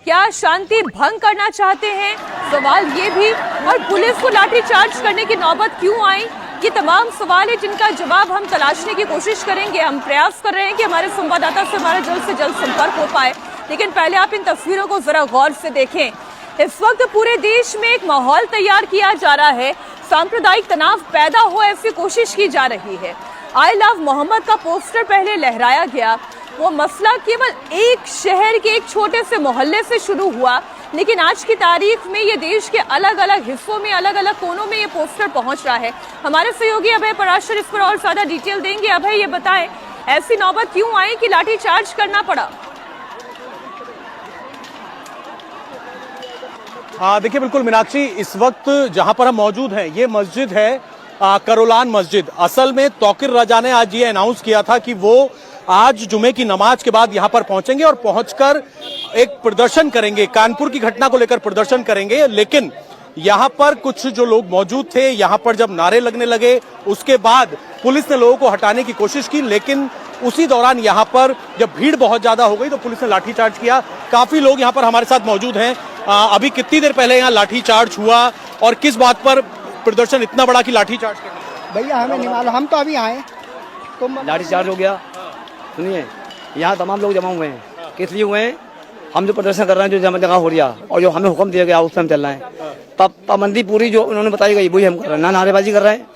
क्या शांति भंग करना चाहते हैं? सवाल ये भी। और पुलिस को लाठीचार्ज करने की नौबत क्यों आई? ये तमाम सवाल है जिनका जवाब हम तलाशने की कोशिश करेंगे। हम प्रयास कर रहे हैं कि हमारे संवाददाता से हमारा जल्द से जल्द संपर्क हो पाए, लेकिन पहले आप इन तस्वीरों को जरा गौर से देखें। इस वक्त पूरे देश में एक माहौल तैयार किया जा रहा है, सांप्रदायिक तनाव पैदा हो ऐसी कोशिश की जा रही है। आई लव मोहम्मद का पोस्टर पहले लहराया गया। वो मसला केवल एक शहर के एक छोटे से मोहल्ले से शुरू हुआ, लेकिन आज की तारीख में ये देश के अलग अलग हिस्सों में, अलग अलग कोनों में ये पोस्टर पहुंच रहा है। हमारे सहयोगी अभय पराशर इस पर और ज्यादा डिटेल देंगे। अभय, ये बताएं, ऐसी नौबत क्यों आई कि लाठीचार्ज करना पड़ा? देखिए, बिल्कुल मीनाक्षी, इस वक्त जहां पर हम मौजूद हैं ये मस्जिद है करोलान मस्जिद। असल में तौकीर रजा ने आज ये अनाउंस किया था कि वो आज जुमे की नमाज के बाद यहां पर पहुंचेंगे और पहुंचकर एक प्रदर्शन करेंगे, कानपुर की घटना को लेकर प्रदर्शन करेंगे। लेकिन यहां पर कुछ जो लोग मौजूद थे, यहां पर जब नारे लगने लगे उसके बाद पुलिस ने लोगों को हटाने की कोशिश की, लेकिन उसी दौरान यहां पर जब भीड़ बहुत ज्यादा हो गई तो पुलिस ने लाठीचार्ज किया। काफी लोग यहां पर हमारे साथ मौजूद हैं। अभी कितनी देर पहले यहाँ लाठीचार्ज हुआ और किस बात पर प्रदर्शन इतना बड़ा कि लाठीचार्ज करना? भैया हमें नहीं मालूम, हम तो अभी आए तो लाठीचार्ज हो गया। सुनिए, यहाँ तमाम लोग जमा हुए हैं। किस लिए हुए हैं? हम जो प्रदर्शन कर रहे हैं, जो जमा जगह हो रहा और जो हमें हुक्म दिया गया उस टाइम चल रहे हैं। पाबंदी पूरी जो उन्होंने बताई गई वही हम कर रहे हैं। ना नारेबाजी कर रहे हैं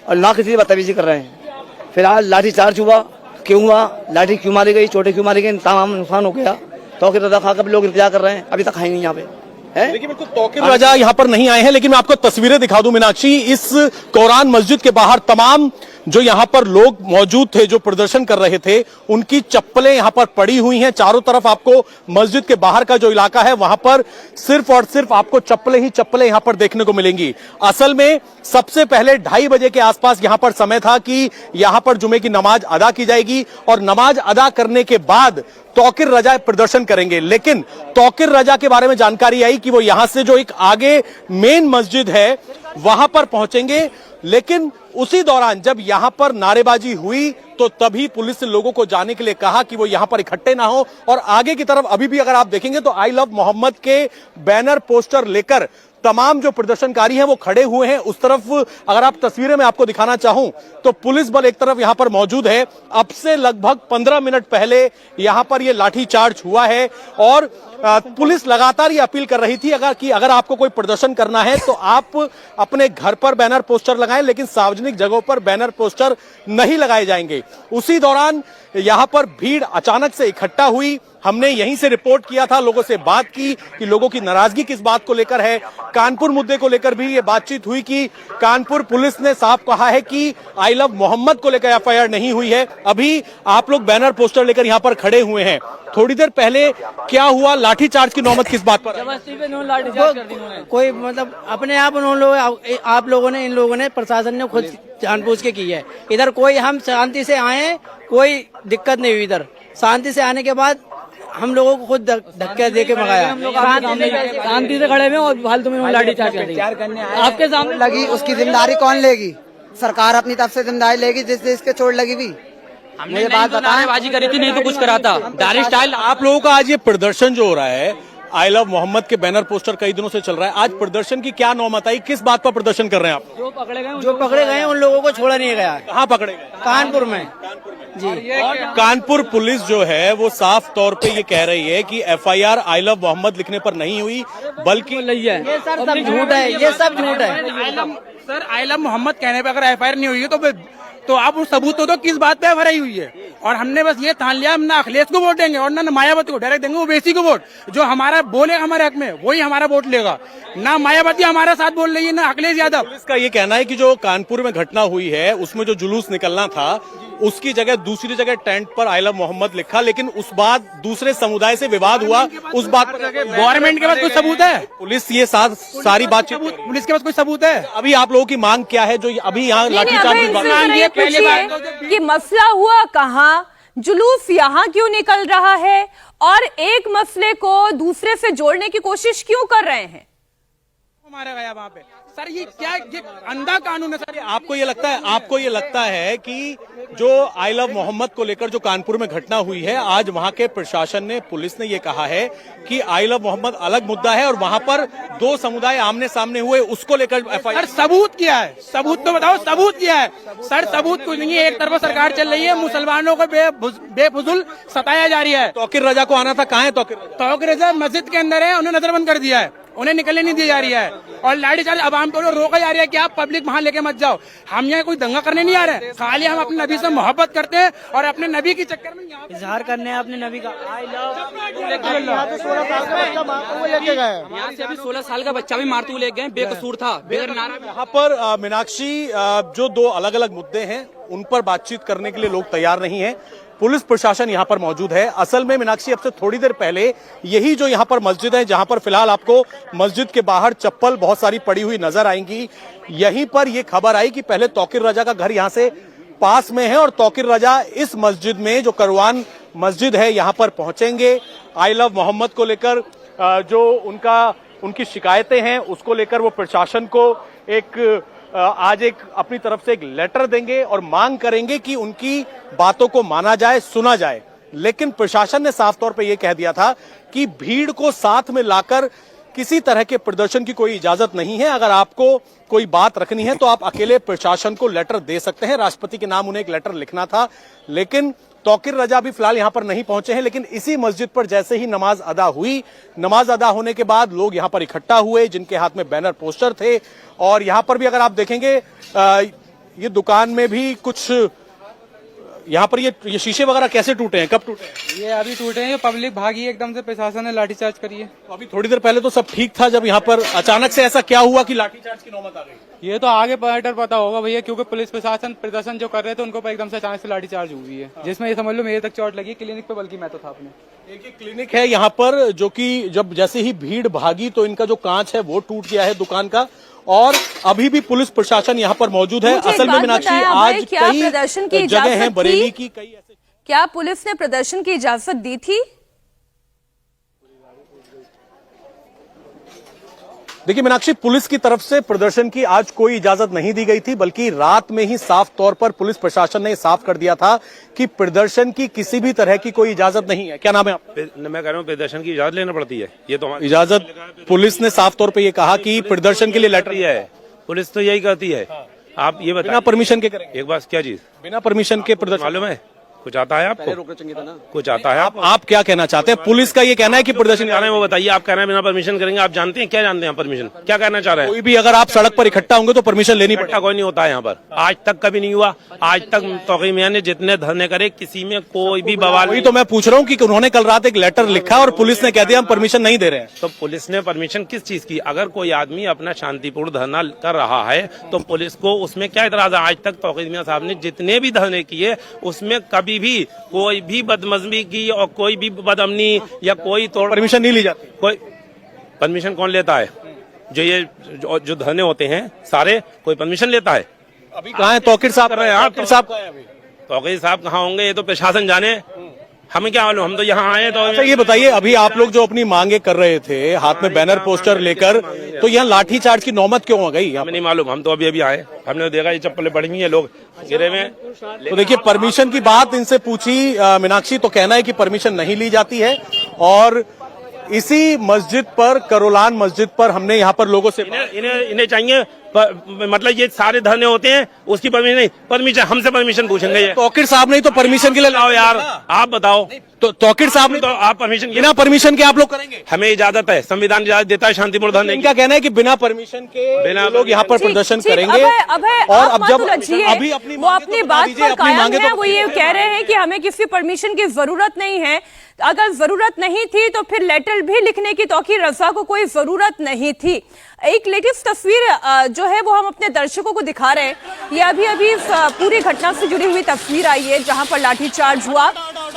और ना किसी से बदतमीजी कर रहे हैं। फिलहाल लाठीचार्ज हुआ, क्यों हुआ, लाठी क्यों मारी गई, चोटें क्यों मारी गई, तमाम नुकसान हो गया। तौकीर रजा खा कर लोग इंतजार कर रहे हैं, अभी तक है नहीं यहाँ पे। देखिए, बिल्कुल तौकीर रजा यहाँ पर नहीं आए हैं, लेकिन मैं आपको तस्वीरें दिखा दूं मीनाक्षी। इस कोरान मस्जिद के बाहर तमाम जो यहाँ पर लोग मौजूद थे, जो प्रदर्शन कर रहे थे, उनकी चप्पलें यहाँ पर पड़ी हुई हैं। चारों तरफ आपको मस्जिद के बाहर का जो इलाका है वहां पर सिर्फ और सिर्फ आपको चप्पलें ही चप्पलें यहाँ पर देखने को मिलेंगी। असल में सबसे पहले 2:30 बजे के आसपास यहाँ पर समय था कि यहाँ पर जुमे की नमाज अदा की जाएगी और नमाज अदा करने के बाद तौकीर रजा प्रदर्शन करेंगे। लेकिन तौकीर रजा के बारे में जानकारी आई कि वो यहां से जो एक आगे मेन मस्जिद है वहां पर पहुंचेंगे। लेकिन उसी दौरान जब यहां पर नारेबाजी हुई तो तभी पुलिस ने लोगों को जाने के लिए कहा कि वो यहां पर इकट्ठे ना हो। और आगे की तरफ अभी भी अगर आप देखेंगे तो आई लव मोहम्मद के बैनर पोस्टर लेकर तमाम जो प्रदर्शनकारी हैं वो खड़े हुए हैं। उस तरफ अगर आप तस्वीरें में आपको दिखाना चाहूं तो पुलिस बल एक तरफ यहां पर मौजूद है। अब से लगभग 15 मिनट पहले यहां पर ये लाठीचार्ज हुआ है और पुलिस लगातार ये अपील कर रही थी अगर आपको कोई प्रदर्शन करना है तो आप अपने घर पर बैनर पोस्टर लगाएं, लेकिन सार्वजनिक जगहों पर बैनर पोस्टर नहीं लगाए जाएंगे। उसी दौरान यहां पर भीड़ अचानक से इकट्ठा हुई। हमने यहीं से रिपोर्ट किया था, लोगों से बात की कि लोगों की नाराजगी किस बात को लेकर है। कानपुर मुद्दे को लेकर भी ये बातचीत हुई कि कानपुर पुलिस ने साफ कहा है कि आई लव मोहम्मद को लेकर एफआईआर नहीं हुई है। अभी आप लोग बैनर पोस्टर लेकर यहां पर खड़े हुए हैं। थोड़ी देर पहले क्या हुआ, लाठीचार्ज की नौबत किस बात पर? कोई मतलब अपने आप आप लोगों ने, इन लोगों ने, प्रशासन ने खुद जानबूझ के की है। इधर कोई, हम शांति से आए, कोई दिक्कत नहीं हुई। इधर शांति से आने के बाद हम लोगों को खुद धक्के दे के भगाया। शांति से खड़े में और फालतू में लाठीचार्ज करने आपके सामने लगी, उसकी जिम्मेदारी कौन लेगी? सरकार अपनी तरफ से जिम्मेदारी लेगी जिससे इसके चोट लगी भी। हमने ये बात नारेबाजी करी थी, नहीं तो कुछ करा था डायरेक्ट स्टाइल। आप लोगों का आज ये प्रदर्शन जो हो रहा है, आई लव मोहम्मद के बैनर पोस्टर कई दिनों से चल रहा है, आज प्रदर्शन की क्या नौबत आई, किस बात पर प्रदर्शन कर रहे हैं आप? जो पकड़े गए उन लोगों को छोड़ा नहीं गया। कहाँ पकड़े गए? कानपुर में जी। और कानपुर पुलिस जो है वो साफ तौर पे ये कह रही है कि एफआईआर आई लव मोहम्मद लिखने पर नहीं हुई, बल्कि ये सब झूठ है, ये सब झूठ है। सर, आई लव मोहम्मद कहने पे अगर एफआईआर नहीं हुई है तो आप उस सबूत तो किस बात पे एफआईआर हुई है। और हमने बस ये ठान लिया, हम ना अखिलेश को वोट देंगे और ना मायावती को डायरेक्ट देंगे। वो बेसी को वोट जो हमारा बोलेगा हमारे हक में वही हमारा वोट लेगा। ना मायावती हमारा साथ बोल रही है, ना अखिलेश यादव। इसका ये कहना है कि जो कानपुर में घटना हुई है उसमें जो जुलूस निकलना था उसकी जगह दूसरी जगह टेंट पर आई लव मोहम्मद लिखा, लेकिन उस बात दूसरे समुदाय से विवाद हुआ। उस बात पर गवर्नमेंट के पास कोई सबूत है? पुलिस ये सारी बातचीत, पुलिस के पास कोई सबूत है? अभी आप लोगों की मांग क्या है जो अभी यहाँ लाठीचार्ज कि मसला हुआ कहाँ, जुलूस यहाँ क्यों निकल रहा है और एक मसले को दूसरे से जोड़ने की कोशिश क्यों कर रहे हैं? मारा गया वहाँ पे। सर ये क्या, ये अंधा कानून है सर। आपको ये लगता है कि जो आई लव मोहम्मद को लेकर जो कानपुर में घटना हुई है, आज वहां के प्रशासन ने, पुलिस ने ये कहा है कि आई लव मोहम्मद अलग मुद्दा है और वहां पर दो समुदाय आमने सामने हुए, उसको लेकर सर सबूत क्या है? सबूत तो बताओ, सबूत क्या है? सर सबूत कुछ नहीं है। एक तरफ सरकार चल रही है, मुसलमानों को बेफुजुल सताया जा रही है। तौकीर रजा को आना था, कहाँ है तौकीर रजा? तौकीर रजा मस्जिद के अंदर है, उन्हें नजरबंद कर दिया है, उन्हें निकलने नहीं दी जा रही है और लाठीचार्ज अवाम को रोका जा रहा है कि आप पब्लिक वहां लेके मत जाओ। हम यहाँ कोई दंगा करने नहीं आ रहे, खाली हम अपने नबी से मोहब्बत करते हैं और अपने नबी के चक्कर में इजहार करने हैं अपने नबी का। I love. यहाँ से अभी 16 साल का बच्चा भी मारते हुए ले गए, बेकसूर था, बेगर नारा। यहाँ पर मीनाक्षी, जो दो अलग अलग मुद्दे हैं उन पर बातचीत करने के लिए लोग तैयार नहीं है। पुलिस प्रशासन यहाँ पर मौजूद है। असल में मीनाक्षी, अब से थोड़ी देर पहले यही जो यहाँ पर मस्जिद है, जहाँ पर फिलहाल आपको मस्जिद के बाहर चप्पल बहुत सारी पड़ी हुई नजर आएंगी, यहीं पर यह खबर आई कि पहले तौकीर रजा का घर यहाँ से पास में है और तौकीर रजा इस मस्जिद में, जो करवान मस्जिद है, यहाँ पर पहुंचेंगे। आई लव मोहम्मद को लेकर जो उनकी शिकायतें हैं उसको लेकर वो प्रशासन को आज अपनी तरफ से एक लेटर देंगे और मांग करेंगे कि उनकी बातों को माना जाए, सुना जाए। लेकिन प्रशासन ने साफ तौर पे ये कह दिया था कि भीड़ को साथ में लाकर किसी तरह के प्रदर्शन की कोई इजाजत नहीं है। अगर आपको कोई बात रखनी है तो आप अकेले प्रशासन को लेटर दे सकते हैं। राष्ट्रपति के नाम उन्हें एक लेटर लिखना था, लेकिन तौकीर रजा भी फिलहाल यहां पर नहीं पहुंचे हैं। लेकिन इसी मस्जिद पर जैसे ही नमाज अदा हुई, नमाज अदा होने के बाद लोग यहां पर इकट्ठा हुए, जिनके हाथ में बैनर पोस्टर थे। और यहां पर भी अगर आप देखेंगे, ये दुकान में भी कुछ यहाँ पर ये शीशे वगैरह कैसे टूटे हैं, कब टूटे हैं? ये अभी टूटे हैं, पब्लिक भागी एकदम से, प्रशासन ने लाठीचार्ज करी है। तो अभी थोड़ी देर पहले तो सब ठीक था, जब यहाँ पर अचानक से ऐसा क्या हुआ कि लाठीचार्ज की नौबत आ गई? ये तो आगे बेटर पता होगा भैया, क्योंकि पुलिस प्रशासन प्रदर्शन जो कर रहे थे उनको पर एकदम से अचानक से लाठीचार्ज हुई है, जिसमें ये समझ लो मेरे तक चोट लगी क्लिनिक पे, बल्कि मैं तो था अपने। एक क्लिनिक है यहाँ पर, जो कि जब जैसे ही भीड़ भागी तो इनका जो कांच है वो टूट गया है दुकान का। और अभी भी पुलिस प्रशासन यहाँ पर मौजूद है। असल में मीनाक्षी, आज कई जगह हैं बरेली की, कई ऐसे, क्या पुलिस ने प्रदर्शन की इजाजत दी थी? देखिए मीनाक्षी, पुलिस की तरफ से प्रदर्शन की आज कोई इजाजत नहीं दी गई थी, बल्कि रात में ही साफ तौर पर पुलिस प्रशासन ने साफ कर दिया था कि प्रदर्शन की किसी भी तरह की कोई इजाजत नहीं है। क्या नाम है आपका? मैं कह रहा हूँ प्रदर्शन की इजाजत लेना पड़ती है, ये तो इजाजत पुलिस ने साफ तौर पर यह कहा कि प्रदर्शन के लिए लेटर है, पुलिस तो यही करती है। आप ये बताइए, बिना परमिशन के करेंगे? एक बात, क्या चीज बिना परमिशन के प्रदर्शन मालूम है? कुछ आता है आपको? कुछ आता है आप क्या कहना चाहते हैं? पुलिस का ये कहना है कि प्रदर्शन जा रहे हैं, वो बताइए। आप कह रहे हैं बिना परमिशन करेंगे, आप जानते हैं, क्या जानते हैं परमिशन क्या कहना चाह रहे हैं? कोई भी अगर आप सड़क पर इकट्ठा होंगे तो परमिशन लेनी पड़ेगी। कोई नहीं होता है यहाँ पर, आज तक कभी नहीं हुआ। आज तक तौकीर मियां ने जितने धरने करे, किसी में कोई भी बवाल वही तो मैं पूछ रहा हूँ कि उन्होंने कल रात एक लेटर लिखा और पुलिस ने कह दिया हम परमिशन नहीं दे रहे हैं। तो पुलिस ने परमिशन किस चीज की? अगर कोई आदमी अपना शांतिपूर्ण धरना कर रहा है तो पुलिस को उसमें क्या इतराज है? आज तक तौकीर मियां साहब ने जितने भी धरने किए उसमें कभी भी कोई भी बदमजमी की और कोई भी बदअमनी या कोई तोड़, परमिशन नहीं ली जाती। कोई परमिशन कौन लेता है? जो धरने होते हैं सारे, कोई परमिशन लेता है? अभी कहाँ है तौकीर साहब? कर रहे हैं तौकीर साहब कहाँ है अभी? तौकीर साहब कहाँ होंगे, ये तो प्रशासन जाने, हमें क्या मालूम। हम तो यहाँ आए तो अच्छा ये बताइए, अभी आप लोग जो अपनी मांगे कर रहे थे हाथ में बैनर पोस्टर लेकर, तो यहाँ लाठीचार्ज की नौबत क्यों हो गई? हमें नहीं मालूम, हम तो अभी आए, हमने देखा ये चप्पलें पड़ी हुई है, लोग गिरे हुए। तो देखिए, परमिशन की बात इनसे पूछी मीनाक्षी, तो कहना है कि परमिशन नहीं ली जाती है। और इसी मस्जिद पर, करोलान मस्जिद पर, हमने यहाँ पर लोगों से इन्हें चाहिए मतलब ये सारे धरने होते हैं उसकी परमिशन नहीं, परमिशन हमसे परमिशन पूछेंगे। ये तौकीर साहब नहीं तो परमिशन के लिए लाओ यार, आप बताओ। तो तौकीर साहब ने तो आप परमिशन, बिना परमिशन के आप लोग करेंगे? हमें इजाजत है, संविधान इजाजत देता है शांतिपूर्ण धरने की। इनका कहना है कि बिना परमिशन के लोग यहाँ पर प्रदर्शन करेंगे। और अब जब अभी वो अपनी बात पर कायम है, वो ये कह रहे हैं कि हमें किसी परमिशन की जरूरत नहीं है। अगर जरूरत नहीं थी तो फिर लेटर भी लिखने की तौकीर रजा को कोई जरूरत नहीं थी। एक लेटेस्ट तस्वीर जो है वो हम अपने दर्शकों को दिखा रहे हैं। ये अभी पूरी घटना से जुड़ी हुई तस्वीर आई है, जहां पर लाठीचार्ज हुआ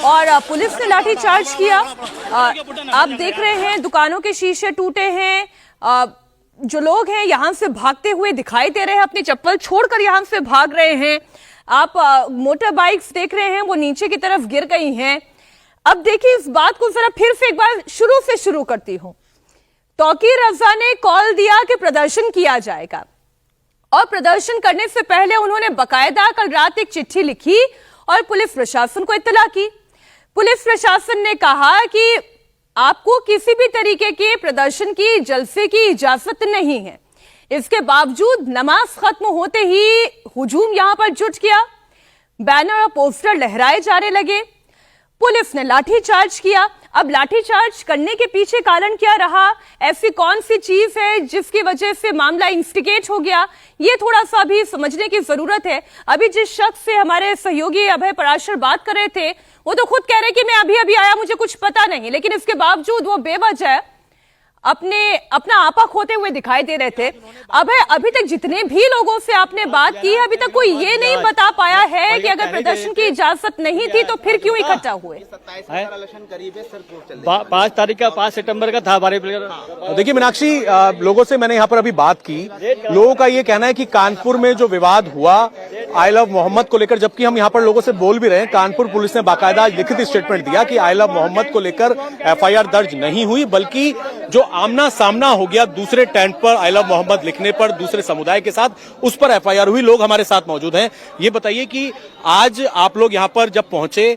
और पुलिस ने लाठीचार्ज किया। आप देख रहे हैं दुकानों के शीशे टूटे हैं। जो लोग हैं यहां से भागते हुए दिखाई दे रहे हैं, अपनी चप्पल छोड़कर यहां से भाग रहे हैं। आप मोटर बाइक्स देख रहे हैं वो नीचे की तरफ गिर गई हैं। अब देखिए, इस बात को जरा फिर से एक बार शुरू से शुरू करती हूं। तौकीर रजा ने कॉल दिया कि प्रदर्शन किया जाएगा और प्रदर्शन करने से पहले उन्होंने बकायदा कल रात एक चिट्ठी लिखी और पुलिस प्रशासन को इत्तला की। पुलिस प्रशासन ने कहा कि आपको किसी भी तरीके के प्रदर्शन की, जलसे की इजाजत नहीं है। इसके बावजूद नमाज खत्म होते ही हुजूम यहां पर जुट गया, बैनर और पोस्टर लहराए जाने लगे, पुलिस ने लाठीचार्ज किया। अब लाठीचार्ज करने के पीछे कारण क्या रहा, ऐसी कौन सी चीज है जिसकी वजह से मामला इंस्टिगेट हो गया, ये थोड़ा सा भी समझने की जरूरत है। अभी जिस शख्स से हमारे सहयोगी अभय पराशर बात कर रहे थे, वो तो खुद कह रहे कि मैं अभी अभी आया, मुझे कुछ पता नहीं, लेकिन इसके बावजूद वो बेवजह अपना आपा खोते हुए दिखाई दे रहे थे। अभी तक जितने भी लोगों से आपने बात की है, अभी तक कोई ये नहीं बता पाया है कि अगर प्रदर्शन की इजाजत नहीं थी तो फिर क्यों इकट्ठा हुए। 5 तारीख का 5 सितंबर का था हमारे। देखिए मीनाक्षी, लोगों से मैंने यहाँ पर अभी बात की, लोगों का ये कहना है कि कानपुर में जो विवाद हुआ आई लव मोहम्मद को लेकर, जबकि हम यहाँ पर लोगों से बोल भी रहे हैं, कानपुर पुलिस ने बाकायदा लिखित स्टेटमेंट दिया कि आई लव मोहम्मद को लेकर एफआईआर दर्ज नहीं हुई, बल्कि जो आमना सामना हो गया दूसरे टेंट पर आई लव मोहम्मद लिखने पर दूसरे समुदाय के साथ, उस पर एफआईआर हुई। लोग हमारे साथ मौजूद हैं। ये बताइए कि आज आप लोग यहाँ पर जब पहुंचे,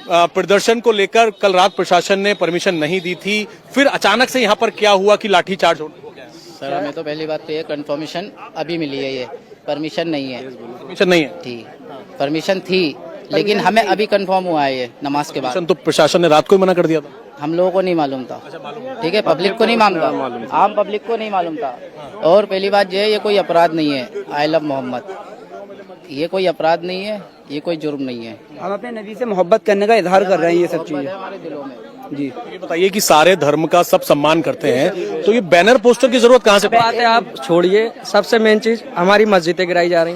प्रदर्शन को लेकर कल रात प्रशासन ने परमिशन नहीं दी थी, फिर अचानक से यहाँ पर क्या हुआ कि लाठीचार्ज हो गया? सर, हमें तो पहली बात तो ये कंफर्मेशन अभी मिली है, ये परमिशन नहीं है। परमिशन नहीं है? थी परमिशन थी, लेकिन हमें अभी कंफर्म हुआ है ये नमाज के बाद। तो प्रशासन ने रात को ही मना कर दिया था? हम लोगों को नहीं मालूम था, ठीक है, पब्लिक को नहीं मालूम था, आम पब्लिक को नहीं मालूम था। और पहली बात ये कोई अपराध नहीं है, आई लव मोहम्मद ये कोई अपराध नहीं है, ये कोई जुर्म नहीं है। हम अपने नबी से मोहब्बत करने का इजहार कर रहे हैं, ये सब चीजें हमारे दिलों में। जी, ये बताइए कि सारे धर्म का सब सम्मान करते हैं, तो ये बैनर पोस्टर की जरूरत कहाँ से? बात है, आप छोड़िए, सबसे मेन चीज हमारी मस्जिदें गिराई जा रही हैं,